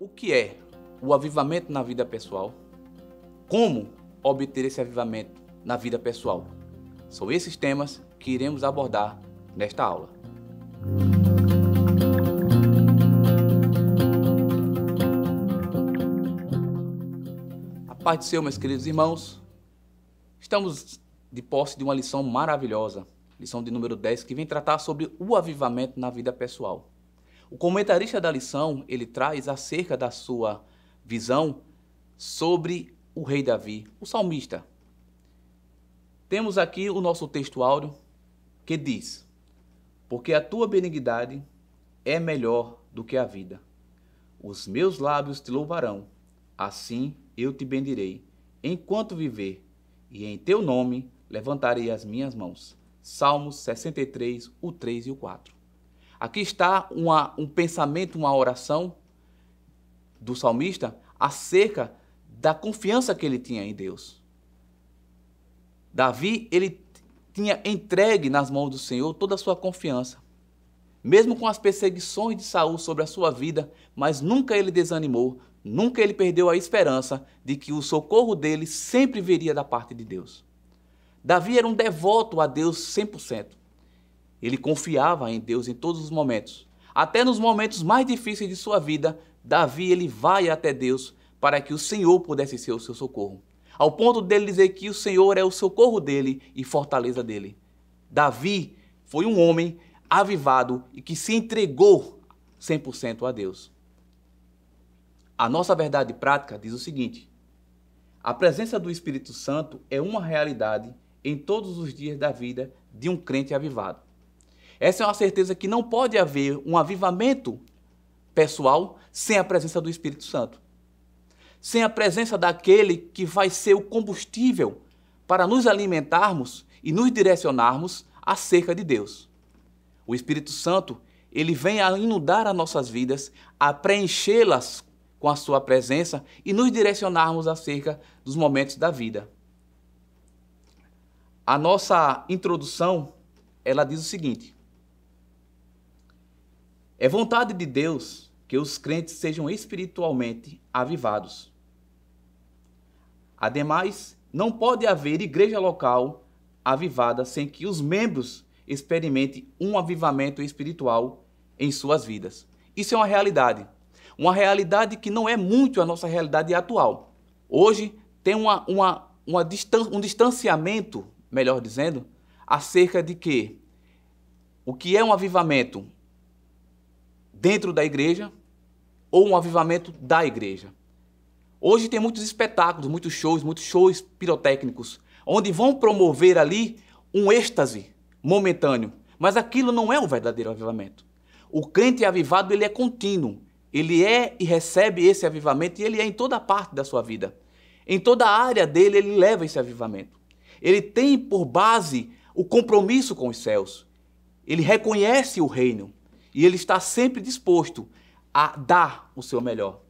O que é o avivamento na vida pessoal? Como obter esse avivamento na vida pessoal? São esses temas que iremos abordar nesta aula. A paz do Senhor, meus queridos irmãos. Estamos de posse de uma lição maravilhosa, lição de número 10, que vem tratar sobre o avivamento na vida pessoal. O comentarista da lição, ele traz acerca da sua visão sobre o rei Davi, o salmista. Temos aqui o nosso texto áureo que diz: porque a tua benignidade é melhor do que a vida. Os meus lábios te louvarão, assim eu te bendirei, enquanto viver, e em teu nome levantarei as minhas mãos. Salmos 63, o 3 e o 4. Aqui está um pensamento, uma oração do salmista acerca da confiança que ele tinha em Deus. Davi, ele tinha entregue nas mãos do Senhor toda a sua confiança. Mesmo com as perseguições de Saul sobre a sua vida, mas nunca ele desanimou, nunca ele perdeu a esperança de que o socorro dele sempre viria da parte de Deus. Davi era um devoto a Deus 100%. Ele confiava em Deus em todos os momentos. Até nos momentos mais difíceis de sua vida, Davi ele vai até Deus para que o Senhor pudesse ser o seu socorro. Ao ponto dele dizer que o Senhor é o socorro dele e fortaleza dele. Davi foi um homem avivado e que se entregou 100% a Deus. A nossa verdade prática diz o seguinte: a presença do Espírito Santo é uma realidade em todos os dias da vida de um crente avivado. Essa é uma certeza que não pode haver um avivamento pessoal sem a presença do Espírito Santo. Sem a presença daquele que vai ser o combustível para nos alimentarmos e nos direcionarmos acerca de Deus. O Espírito Santo, ele vem a inundar as nossas vidas, a preenchê-las com a sua presença e nos direcionarmos acerca dos momentos da vida. A nossa introdução, ela diz o seguinte: é vontade de Deus que os crentes sejam espiritualmente avivados. Ademais, não pode haver igreja local avivada sem que os membros experimentem um avivamento espiritual em suas vidas. Isso é uma realidade que não é muito a nossa realidade atual. Hoje tem um distanciamento, melhor dizendo, acerca de que o que é um avivamento dentro da igreja ou um avivamento da igreja. Hoje tem muitos espetáculos, muitos shows pirotécnicos, onde vão promover ali um êxtase momentâneo, mas aquilo não é o verdadeiro avivamento. O crente avivado, ele é contínuo, ele é e recebe esse avivamento e ele é em toda parte da sua vida. Em toda a área dele, ele leva esse avivamento. Ele tem por base o compromisso com os céus. Ele reconhece o reino e ele está sempre disposto a dar o seu melhor.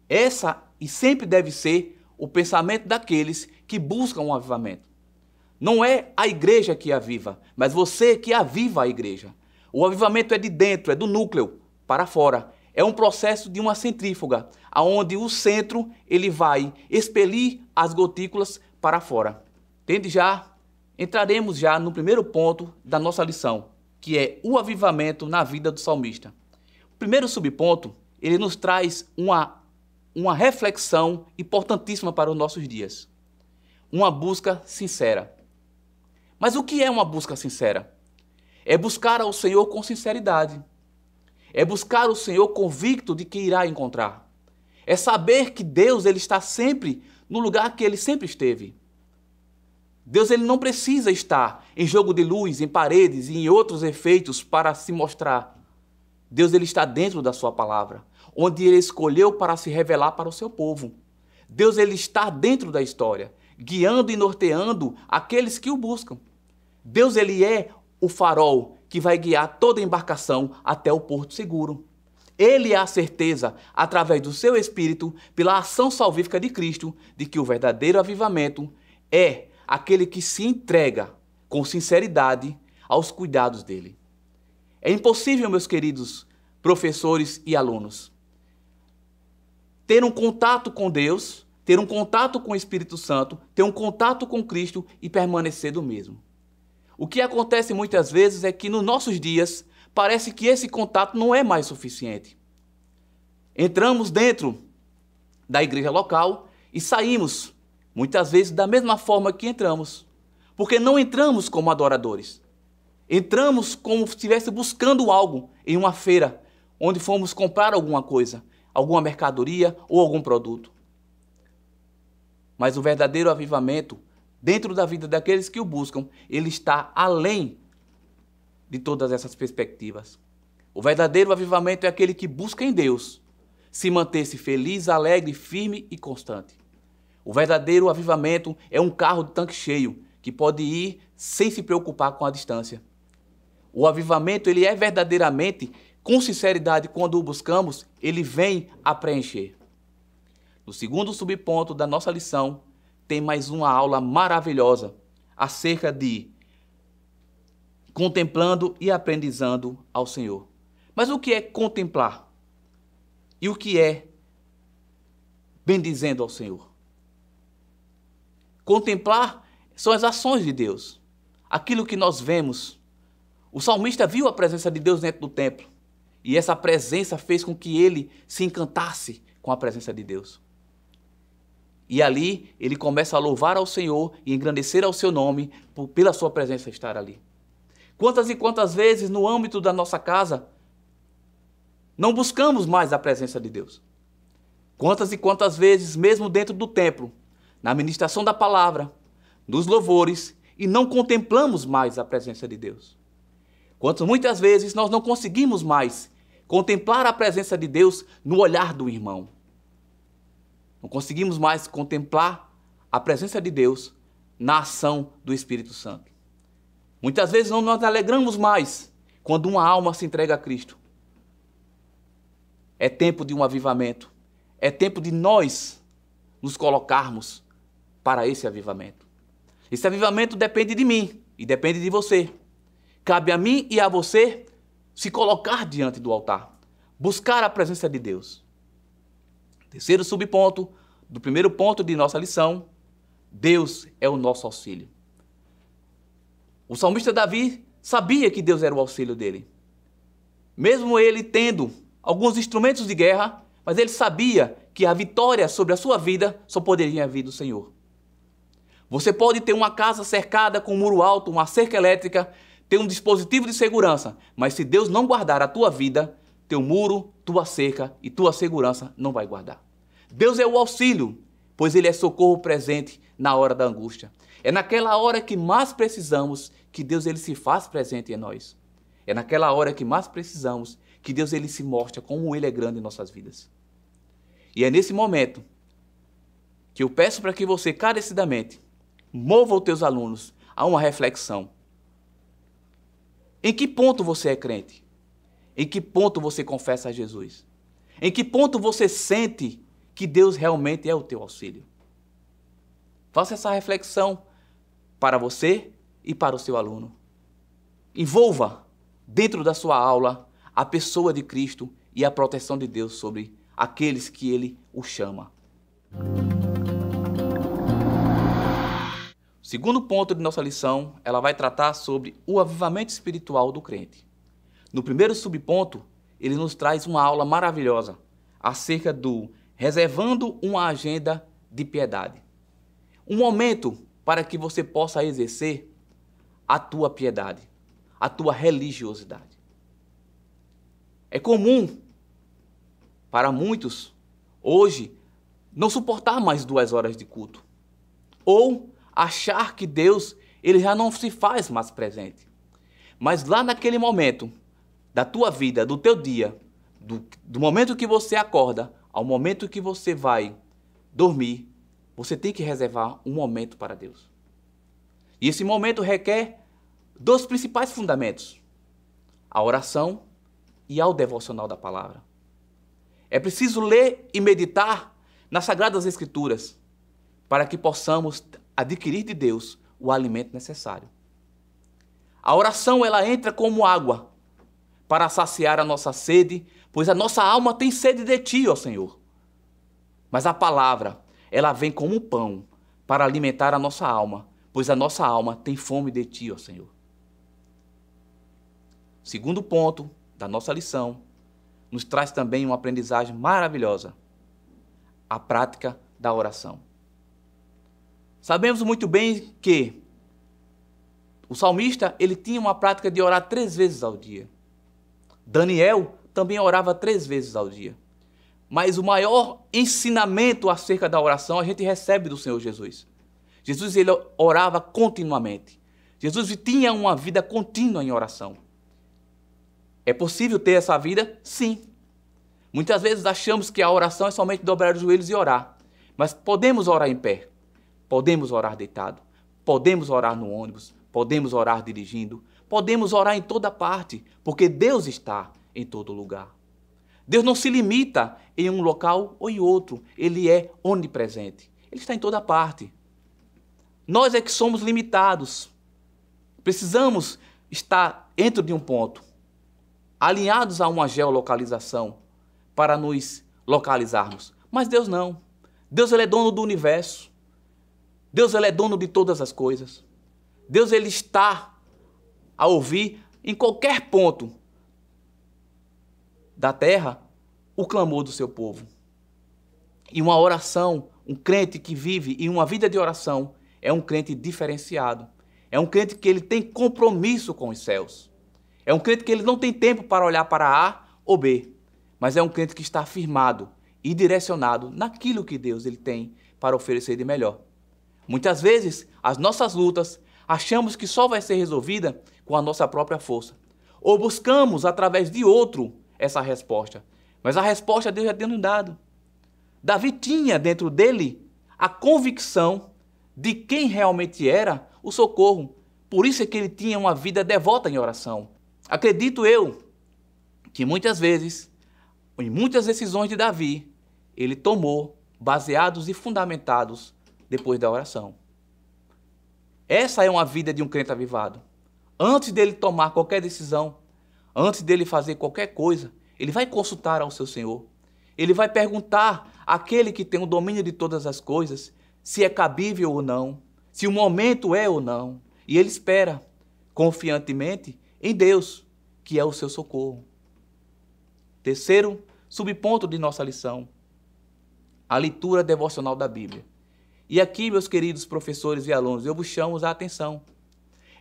Essa e sempre deve ser o pensamento daqueles que buscam um avivamento. Não é a igreja que aviva, mas você que aviva a igreja. O avivamento é de dentro, é do núcleo para fora. É um processo de uma centrífuga, onde o centro ele vai expelir as gotículas para fora. Entende já? Entraremos já no primeiro ponto da nossa lição, que é o avivamento na vida do salmista. O primeiro subponto, ele nos traz uma reflexão importantíssima para os nossos dias. Uma busca sincera. Mas o que é uma busca sincera? É buscar ao Senhor com sinceridade. É buscar o Senhor convicto de que irá encontrar. É saber que Deus ele está sempre no lugar que ele sempre esteve. Deus ele não precisa estar em jogo de luz, em paredes e em outros efeitos para se mostrar. Deus ele está dentro da sua palavra, onde ele escolheu para se revelar para o seu povo. Deus ele está dentro da história, guiando e norteando aqueles que o buscam. Deus ele é o farol que vai guiar toda a embarcação até o porto seguro. Ele é a certeza, através do seu Espírito, pela ação salvífica de Cristo, de que o verdadeiro avivamento é aquele que se entrega com sinceridade aos cuidados dele. É impossível, meus queridos professores e alunos, ter um contato com Deus, ter um contato com o Espírito Santo, ter um contato com Cristo e permanecer do mesmo. O que acontece muitas vezes é que nos nossos dias parece que esse contato não é mais suficiente. Entramos dentro da igreja local e saímos, muitas vezes, da mesma forma que entramos. Porque não entramos como adoradores. Entramos como se estivesse buscando algo em uma feira, onde fomos comprar alguma coisa, alguma mercadoria ou algum produto. Mas o verdadeiro avivamento, dentro da vida daqueles que o buscam, ele está além de todas essas perspectivas. O verdadeiro avivamento é aquele que busca em Deus se manter-se feliz, alegre, firme e constante. O verdadeiro avivamento é um carro de tanque cheio que pode ir sem se preocupar com a distância. O avivamento, ele é verdadeiramente, com sinceridade, quando o buscamos, ele vem a preencher. No segundo subponto da nossa lição, tem mais uma aula maravilhosa acerca de contemplando e aprendizando ao Senhor. Mas o que é contemplar? E o que é bendizendo ao Senhor? Contemplar são as ações de Deus, aquilo que nós vemos. O salmista viu a presença de Deus dentro do templo, e essa presença fez com que ele se encantasse com a presença de Deus. E ali ele começa a louvar ao Senhor e engrandecer ao seu nome pela sua presença estar ali. Quantas e quantas vezes no âmbito da nossa casa não buscamos mais a presença de Deus? Quantas e quantas vezes, mesmo dentro do templo, na ministração da palavra, nos louvores, e não contemplamos mais a presença de Deus? Muitas vezes nós não conseguimos mais contemplar a presença de Deus no olhar do irmão. Não conseguimos mais contemplar a presença de Deus na ação do Espírito Santo. Muitas vezes não nos alegramos mais quando uma alma se entrega a Cristo. É tempo de um avivamento. É tempo de nós nos colocarmos para esse avivamento. Esse avivamento depende de mim e depende de você. Cabe a mim e a você se colocar diante do altar, buscar a presença de Deus. Terceiro subponto do primeiro ponto de nossa lição: Deus é o nosso auxílio. O salmista Davi sabia que Deus era o auxílio dele. Mesmo ele tendo alguns instrumentos de guerra, mas ele sabia que a vitória sobre a sua vida só poderia vir do Senhor. Você pode ter uma casa cercada com um muro alto, uma cerca elétrica, ter um dispositivo de segurança, mas se Deus não guardar a tua vida, teu muro, tua cerca e tua segurança não vai guardar. Deus é o auxílio, pois Ele é socorro presente na hora da angústia. É naquela hora que mais precisamos que Deus ele se faz presente em nós. É naquela hora que mais precisamos que Deus ele se mostra como Ele é grande em nossas vidas. E é nesse momento que eu peço para que você, carecidamente, mova os teus alunos a uma reflexão. Em que ponto você é crente? Em que ponto você confessa a Jesus? Em que ponto você sente que Deus realmente é o teu auxílio? Faça essa reflexão para você e para o seu aluno. Envolva dentro da sua aula a pessoa de Cristo e a proteção de Deus sobre aqueles que Ele o chama. O segundo ponto de nossa lição, ela vai tratar sobre o avivamento espiritual do crente. No primeiro subponto, ele nos traz uma aula maravilhosa acerca do reservando uma agenda de piedade. Um momento para que você possa exercer a tua piedade, a tua religiosidade. É comum para muitos hoje não suportar mais 2 horas de culto ou achar que Deus ele já não se faz mais presente. Mas lá naquele momento da tua vida, do teu dia, do momento que você acorda ao momento que você vai dormir, você tem que reservar um momento para Deus. E esse momento requer 2 principais fundamentos: a oração e ao devocional da palavra. É preciso ler e meditar nas Sagradas Escrituras para que possamos adquirir de Deus o alimento necessário. A oração ela entra como água para saciar a nossa sede, pois a nossa alma tem sede de Ti, ó Senhor. Mas a palavra, ela vem como um pão para alimentar a nossa alma, pois a nossa alma tem fome de ti, ó Senhor. Segundo ponto da nossa lição, nos traz também uma aprendizagem maravilhosa, a prática da oração. Sabemos muito bem que o salmista, ele tinha uma prática de orar 3 vezes ao dia. Daniel também orava 3 vezes ao dia. Mas o maior ensinamento acerca da oração a gente recebe do Senhor Jesus. Jesus, ele orava continuamente. Jesus tinha uma vida contínua em oração. É possível ter essa vida? Sim. Muitas vezes achamos que a oração é somente dobrar os joelhos e orar. Mas podemos orar em pé. Podemos orar deitado. Podemos orar no ônibus. Podemos orar dirigindo. Podemos orar em toda parte. Porque Deus está em todo lugar. Deus não se limita em um local ou em outro. Ele é onipresente. Ele está em toda parte. Nós é que somos limitados. Precisamos estar dentro de um ponto, alinhados a uma geolocalização, para nos localizarmos. Mas Deus não. Deus, ele é dono do universo. Deus, ele é dono de todas as coisas. Deus, ele está a ouvir em qualquer ponto da terra o clamor do seu povo. E uma oração, um crente que vive em uma vida de oração, é um crente diferenciado. É um crente que ele tem compromisso com os céus. É um crente que ele não tem tempo para olhar para A ou B, mas é um crente que está firmado e direcionado naquilo que Deus ele tem para oferecer de melhor. Muitas vezes, as nossas lutas, achamos que só vai ser resolvida com a nossa própria força. Ou buscamos, através de outro, essa resposta. Mas a resposta Deus já tem nos dado. Davi tinha dentro dele a convicção de quem realmente era o socorro. Por isso é que ele tinha uma vida devota em oração. Acredito eu que muitas vezes, em muitas decisões de Davi, ele tomou baseados e fundamentados depois da oração. Essa é uma vida de um crente avivado. Antes dele tomar qualquer decisão, antes dele fazer qualquer coisa, ele vai consultar ao seu Senhor. Ele vai perguntar àquele que tem o domínio de todas as coisas se é cabível ou não, se o momento é ou não. E ele espera confiantemente em Deus, que é o seu socorro. Terceiro subponto de nossa lição, a leitura devocional da Bíblia. E aqui, meus queridos professores e alunos, eu vos chamo a atenção.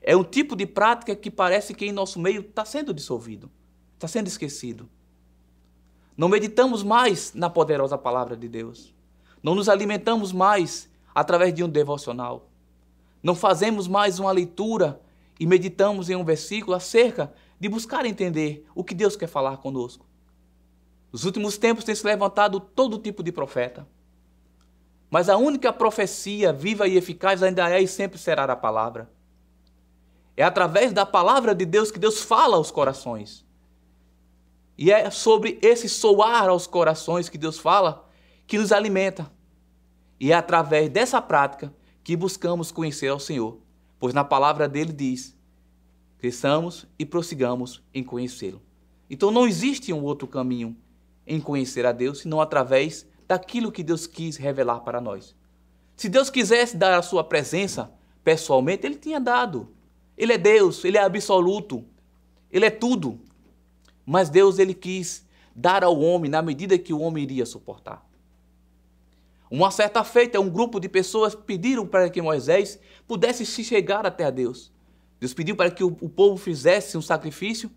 É um tipo de prática que parece que em nosso meio está sendo dissolvido, está sendo esquecido. Não meditamos mais na poderosa palavra de Deus. Não nos alimentamos mais através de um devocional. Não fazemos mais uma leitura e meditamos em um versículo acerca de buscar entender o que Deus quer falar conosco. Nos últimos tempos tem se levantado todo tipo de profeta. Mas a única profecia viva e eficaz ainda é e sempre será a palavra. É através da palavra de Deus que Deus fala aos corações. E é sobre esse soar aos corações que Deus fala que nos alimenta. E é através dessa prática que buscamos conhecer ao Senhor. Pois na palavra dele diz, cresçamos e prossigamos em conhecê-lo. Então não existe um outro caminho em conhecer a Deus, senão através daquilo que Deus quis revelar para nós. Se Deus quisesse dar a sua presença pessoalmente, ele tinha dado. Ele é Deus, ele é absoluto, ele é tudo. Mas Deus, ele quis dar ao homem na medida que o homem iria suportar. Uma certa feita, um grupo de pessoas pediram para que Moisés pudesse se chegar até a Deus. Deus pediu para que o povo fizesse um sacrifício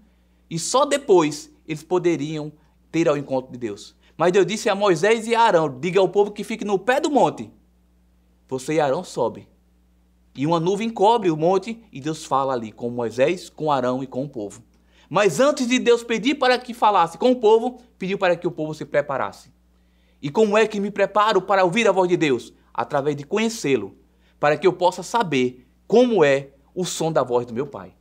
e só depois eles poderiam ter ao encontro de Deus. Mas Deus disse a Moisés e a Arão, diga ao povo que fique no pé do monte. Você e Arão sobe. E uma nuvem cobre o monte e Deus fala ali com Moisés, com Arão e com o povo. Mas antes de Deus pedir para que falasse com o povo, pediu para que o povo se preparasse. E como é que me preparo para ouvir a voz de Deus? Através de conhecê-lo, para que eu possa saber como é o som da voz do meu Pai.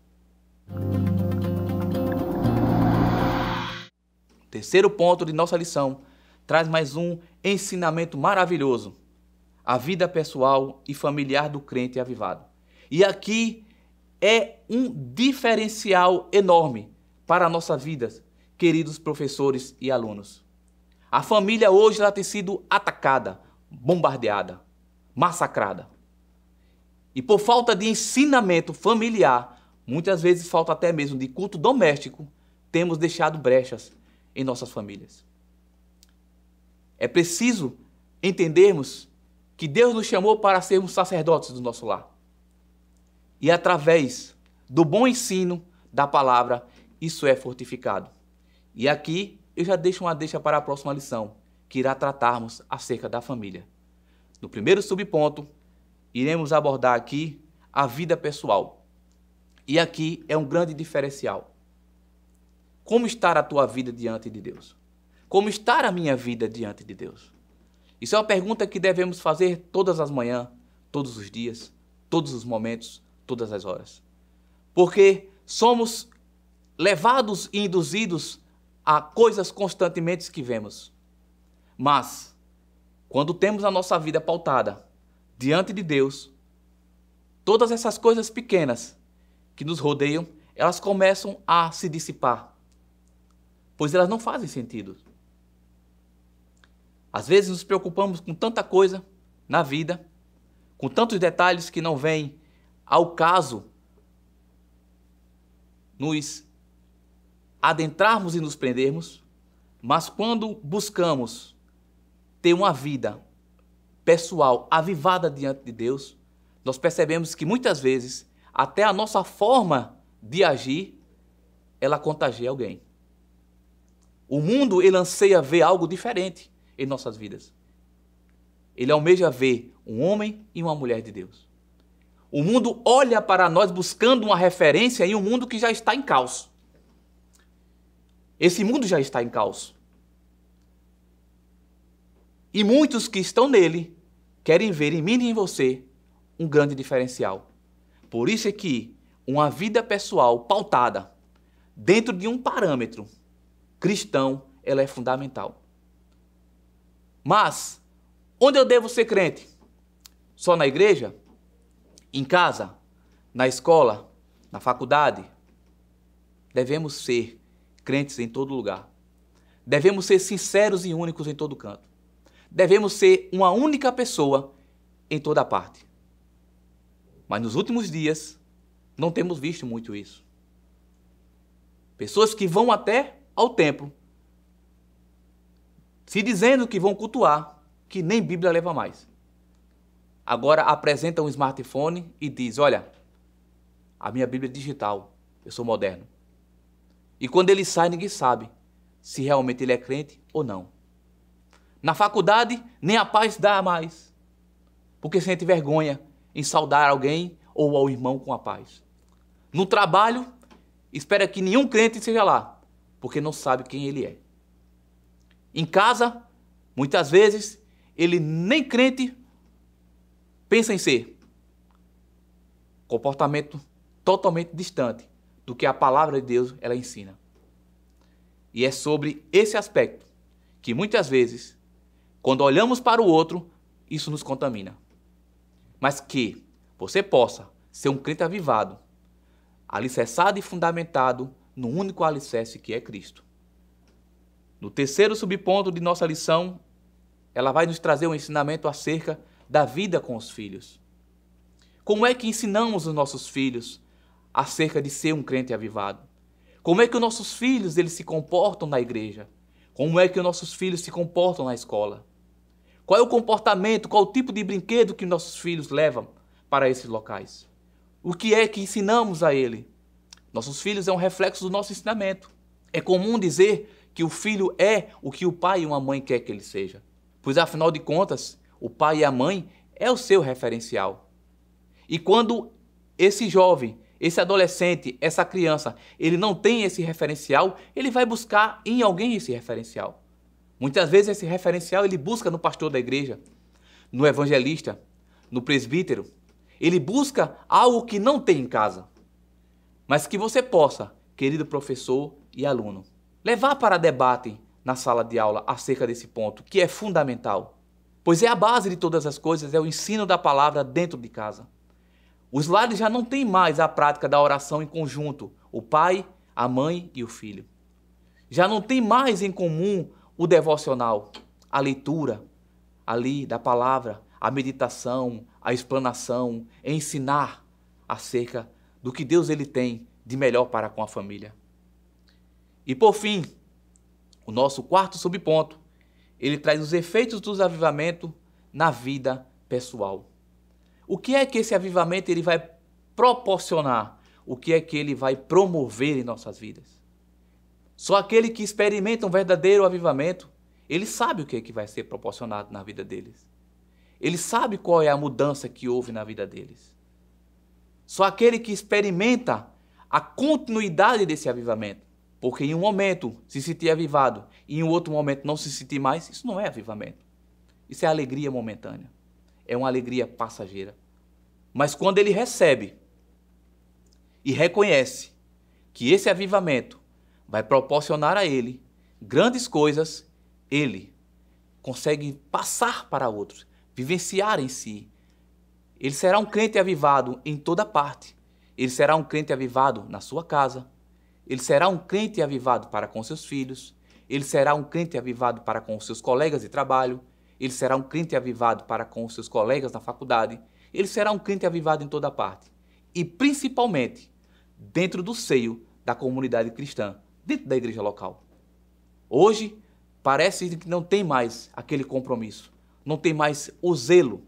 Terceiro ponto de nossa lição traz mais um ensinamento maravilhoso. A vida pessoal e familiar do crente avivado. E aqui é um diferencial enorme para a nossa vida, queridos professores e alunos. A família hoje ela tem sido atacada, bombardeada, massacrada. E por falta de ensinamento familiar, muitas vezes falta até mesmo de culto doméstico, temos deixado brechas em nossas famílias. É preciso entendermos que Deus nos chamou para sermos sacerdotes do nosso lar. E através do bom ensino da palavra, isso é fortificado. E aqui eu já deixo uma deixa para a próxima lição, que irá tratarmos acerca da família. No primeiro subponto, iremos abordar aqui a vida pessoal. E aqui é um grande diferencial. Como está a tua vida diante de Deus? Como está a minha vida diante de Deus? Isso é uma pergunta que devemos fazer todas as manhãs, todos os dias, todos os momentos, todas as horas. Porque somos levados e induzidos a coisas constantemente que vemos. Mas, quando temos a nossa vida pautada diante de Deus, todas essas coisas pequenas que nos rodeiam, elas começam a se dissipar, pois elas não fazem sentido. Às vezes nos preocupamos com tanta coisa na vida, com tantos detalhes que não vêm ao caso nos adentrarmos e nos prendermos, mas quando buscamos ter uma vida pessoal avivada diante de Deus, nós percebemos que muitas vezes até a nossa forma de agir, ela contagia alguém. O mundo, ele anseia ver algo diferente em nossas vidas. Ele almeja ver um homem e uma mulher de Deus. O mundo olha para nós buscando uma referência em um mundo que já está em caos. Esse mundo já está em caos. E muitos que estão nele querem ver em mim e em você um grande diferencial. Por isso é que uma vida pessoal pautada dentro de um parâmetro cristão, ela é fundamental. Mas, onde eu devo ser crente? Só na igreja? Em casa? Na escola? Na faculdade? Devemos ser crentes em todo lugar. Devemos ser sinceros e únicos em todo canto. Devemos ser uma única pessoa em toda parte. Mas nos últimos dias, não temos visto muito isso. Pessoas que vão até ao templo, se dizendo que vão cultuar, que nem Bíblia leva mais. Agora apresenta um smartphone e diz, olha, a minha Bíblia é digital, eu sou moderno. E quando ele sai, ninguém sabe se realmente ele é crente ou não. Na faculdade, nem a paz dá mais, porque sente vergonha em saudar alguém ou ao irmão com a paz. No trabalho, espera que nenhum crente seja lá, porque não sabe quem ele é. Em casa, muitas vezes, ele nem crente pensa em ser. Comportamento totalmente distante do que a palavra de Deus ela ensina. E é sobre esse aspecto que muitas vezes, quando olhamos para o outro, isso nos contamina. Mas que você possa ser um crente avivado, alicerçado e fundamentado no único alicerce que é Cristo. No terceiro subponto de nossa lição, ela vai nos trazer um ensinamento acerca da vida com os filhos. Como é que ensinamos os nossos filhos acerca de ser um crente avivado? Como é que os nossos filhos eles se comportam na igreja? Como é que os nossos filhos se comportam na escola? Qual é o comportamento, qual o tipo de brinquedo que nossos filhos levam para esses locais? O que é que ensinamos a ele? Nossos filhos é um reflexo do nosso ensinamento. É comum dizer que o filho é o que o pai e uma mãe quer que ele seja. Pois, afinal de contas, o pai e a mãe é o seu referencial. E quando esse jovem, esse adolescente, essa criança, ele não tem esse referencial, ele vai buscar em alguém esse referencial. Muitas vezes esse referencial ele busca no pastor da igreja, no evangelista, no presbítero. Ele busca algo que não tem em casa, mas que você possa, querido professor e aluno, levar para debate na sala de aula acerca desse ponto, que é fundamental. Pois é a base de todas as coisas, é o ensino da palavra dentro de casa. Os lares já não têm mais a prática da oração em conjunto, o pai, a mãe e o filho. Já não tem mais em comum o devocional, a leitura ali da palavra, a meditação, a explanação, ensinar acerca do que Deus ele tem de melhor para com a família. E por fim, o nosso quarto subponto, ele traz os efeitos do avivamento na vida pessoal. O que é que esse avivamento ele vai proporcionar? O que é que ele vai promover em nossas vidas? Só aquele que experimenta um verdadeiro avivamento, ele sabe o que é que vai ser proporcionado na vida deles. Ele sabe qual é a mudança que houve na vida deles. Só aquele que experimenta a continuidade desse avivamento. Porque em um momento se sentir avivado e em outro momento não se sentir mais, isso não é avivamento. Isso é alegria momentânea. É uma alegria passageira. Mas quando ele recebe e reconhece que esse avivamento vai proporcionar a ele grandes coisas, ele consegue passar para outros, vivenciar em si. Ele será um crente avivado em toda parte. Ele será um crente avivado na sua casa. Ele será um crente avivado para com seus filhos. Ele será um crente avivado para com os seus colegas de trabalho. Ele será um crente avivado para com os seus colegas na faculdade. Ele será um crente avivado em toda parte. E principalmente dentro do seio da comunidade cristã, dentro da igreja local. Hoje, parece que não tem mais aquele compromisso. Não tem mais o zelo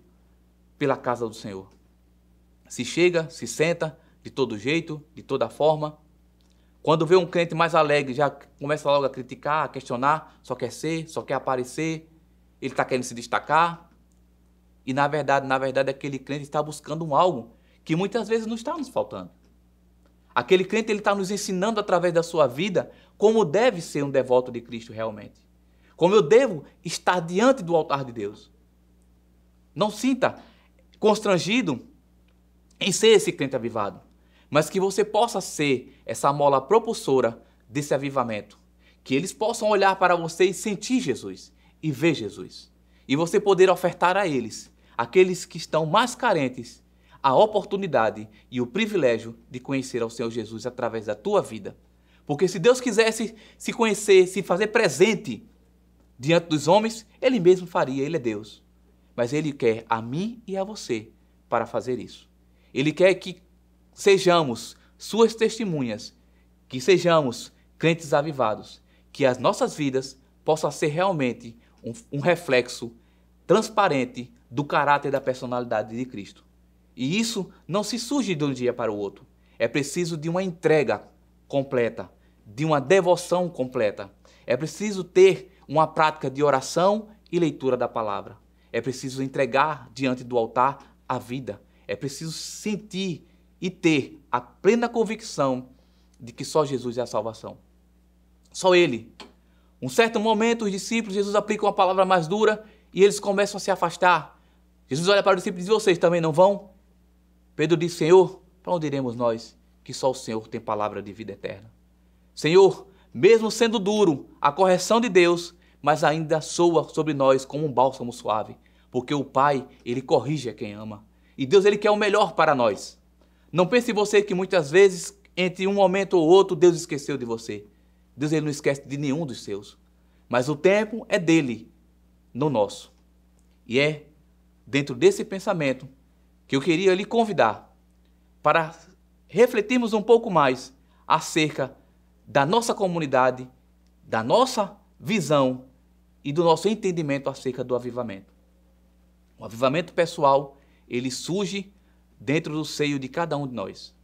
pela casa do Senhor. Se chega, se senta, de todo jeito, de toda forma. Quando vê um crente mais alegre, já começa logo a criticar, a questionar, só quer ser, só quer aparecer, ele está querendo se destacar. E na verdade, aquele crente está buscando algo que muitas vezes não está nos faltando. Aquele crente ele está nos ensinando através da sua vida como deve ser um devoto de Cristo realmente. Como eu devo estar diante do altar de Deus. Não sinta constrangido em ser esse crente avivado, mas que você possa ser essa mola propulsora desse avivamento. Que eles possam olhar para você e sentir Jesus, e ver Jesus. E você poder ofertar a eles, aqueles que estão mais carentes, a oportunidade e o privilégio de conhecer ao Senhor Jesus através da tua vida. Porque se Deus quisesse se conhecer, se fazer presente diante dos homens, Ele mesmo faria, Ele é Deus. Mas Ele quer a mim e a você para fazer isso. Ele quer que sejamos suas testemunhas, que sejamos crentes avivados, que as nossas vidas possam ser realmente um reflexo transparente do caráter e da personalidade de Cristo. E isso não se surge de um dia para o outro. É preciso de uma entrega completa, de uma devoção completa. É preciso ter uma prática de oração e leitura da palavra. É preciso entregar diante do altar a vida. É preciso sentir e ter a plena convicção de que só Jesus é a salvação. Só Ele. Um certo momento, os discípulos, Jesus aplica uma palavra mais dura e eles começam a se afastar. Jesus olha para os discípulos e diz: vocês também não vão? Pedro diz: Senhor, para onde iremos nós, que só o Senhor tem palavra de vida eterna? Senhor, mesmo sendo duro a correção de Deus, mas ainda soa sobre nós como um bálsamo suave, porque o Pai, Ele corrige a quem ama. E Deus, Ele quer o melhor para nós. Não pense você que muitas vezes, entre um momento ou outro, Deus esqueceu de você. Deus, Ele não esquece de nenhum dos seus. Mas o tempo é dele, não nosso. E é dentro desse pensamento que eu queria lhe convidar para refletirmos um pouco mais acerca da nossa comunidade, da nossa visão e do nosso entendimento acerca do avivamento. O avivamento pessoal, ele surge dentro do seio de cada um de nós.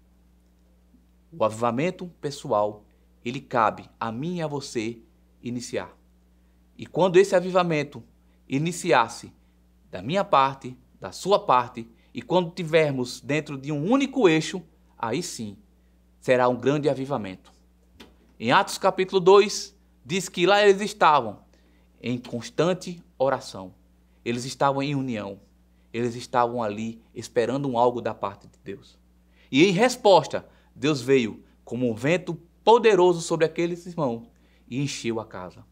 O avivamento pessoal, ele cabe a mim e a você iniciar. E quando esse avivamento iniciar-se da minha parte, da sua parte, e quando tivermos dentro de um único eixo, aí sim será um grande avivamento. Em Atos capítulo 2, diz que lá eles estavam em constante oração. Eles estavam em união. Eles estavam ali esperando um algo da parte de Deus. E em resposta, Deus veio como um vento poderoso sobre aqueles irmãos e encheu a casa.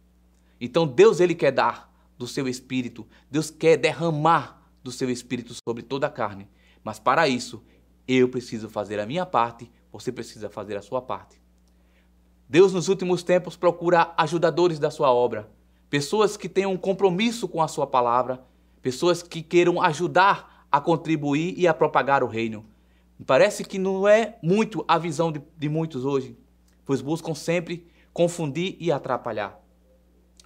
Então Deus, Ele quer dar do seu Espírito. Deus quer derramar do seu Espírito sobre toda a carne. Mas para isso, eu preciso fazer a minha parte, você precisa fazer a sua parte. Deus nos últimos tempos procura ajudadores da sua obra, pessoas que tenham um compromisso com a sua palavra, pessoas que queiram ajudar a contribuir e a propagar o reino. Parece que não é muito a visão de muitos hoje, pois buscam sempre confundir e atrapalhar.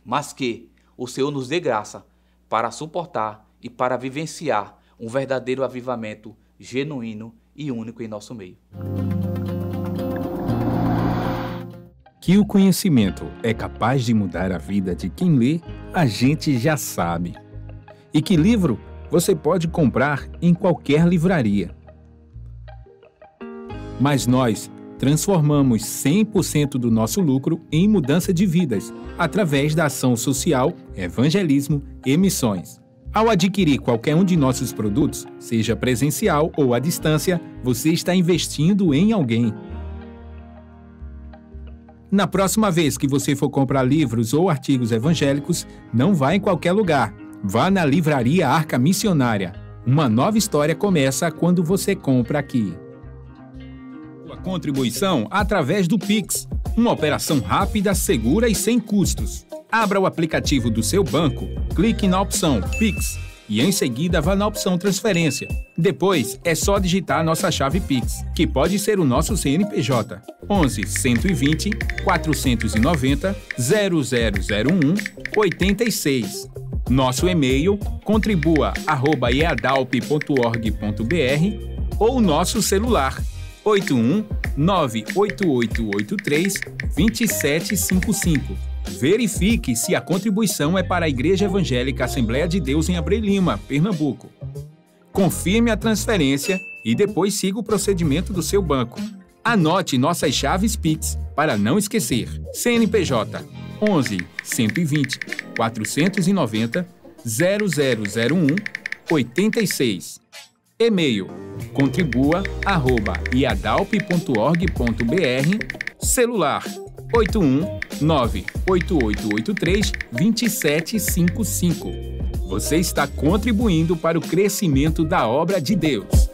Mas que o Senhor nos dê graça para suportar e para vivenciar um verdadeiro avivamento genuíno e único em nosso meio. Que o conhecimento é capaz de mudar a vida de quem lê, a gente já sabe. E que livro você pode comprar em qualquer livraria. Mas nós transformamos 100% do nosso lucro em mudança de vidas, através da ação social, evangelismo e missões. Ao adquirir qualquer um de nossos produtos, seja presencial ou à distância, você está investindo em alguém. Na próxima vez que você for comprar livros ou artigos evangélicos, não vá em qualquer lugar. Vá na Livraria Arca Missionária. Uma nova história começa quando você compra aqui. A contribuição através do Pix, uma operação rápida, segura e sem custos. Abra o aplicativo do seu banco, clique na opção Pix e em seguida vá na opção Transferência. Depois é só digitar nossa chave Pix, que pode ser o nosso CNPJ 11 120 490 0001 86. Nosso e-mail contribua@eadalp.org.br ou nosso celular 81 98883 2755. Verifique se a contribuição é para a Igreja Evangélica Assembleia de Deus em Abreu Lima, Pernambuco. Confirme a transferência e depois siga o procedimento do seu banco. Anote nossas chaves Pix para não esquecer. CNPJ 11 120 490 0001 86. E-mail contribua@iadalp.org.br. Celular 81 98883 2755. Você está contribuindo para o crescimento da obra de Deus.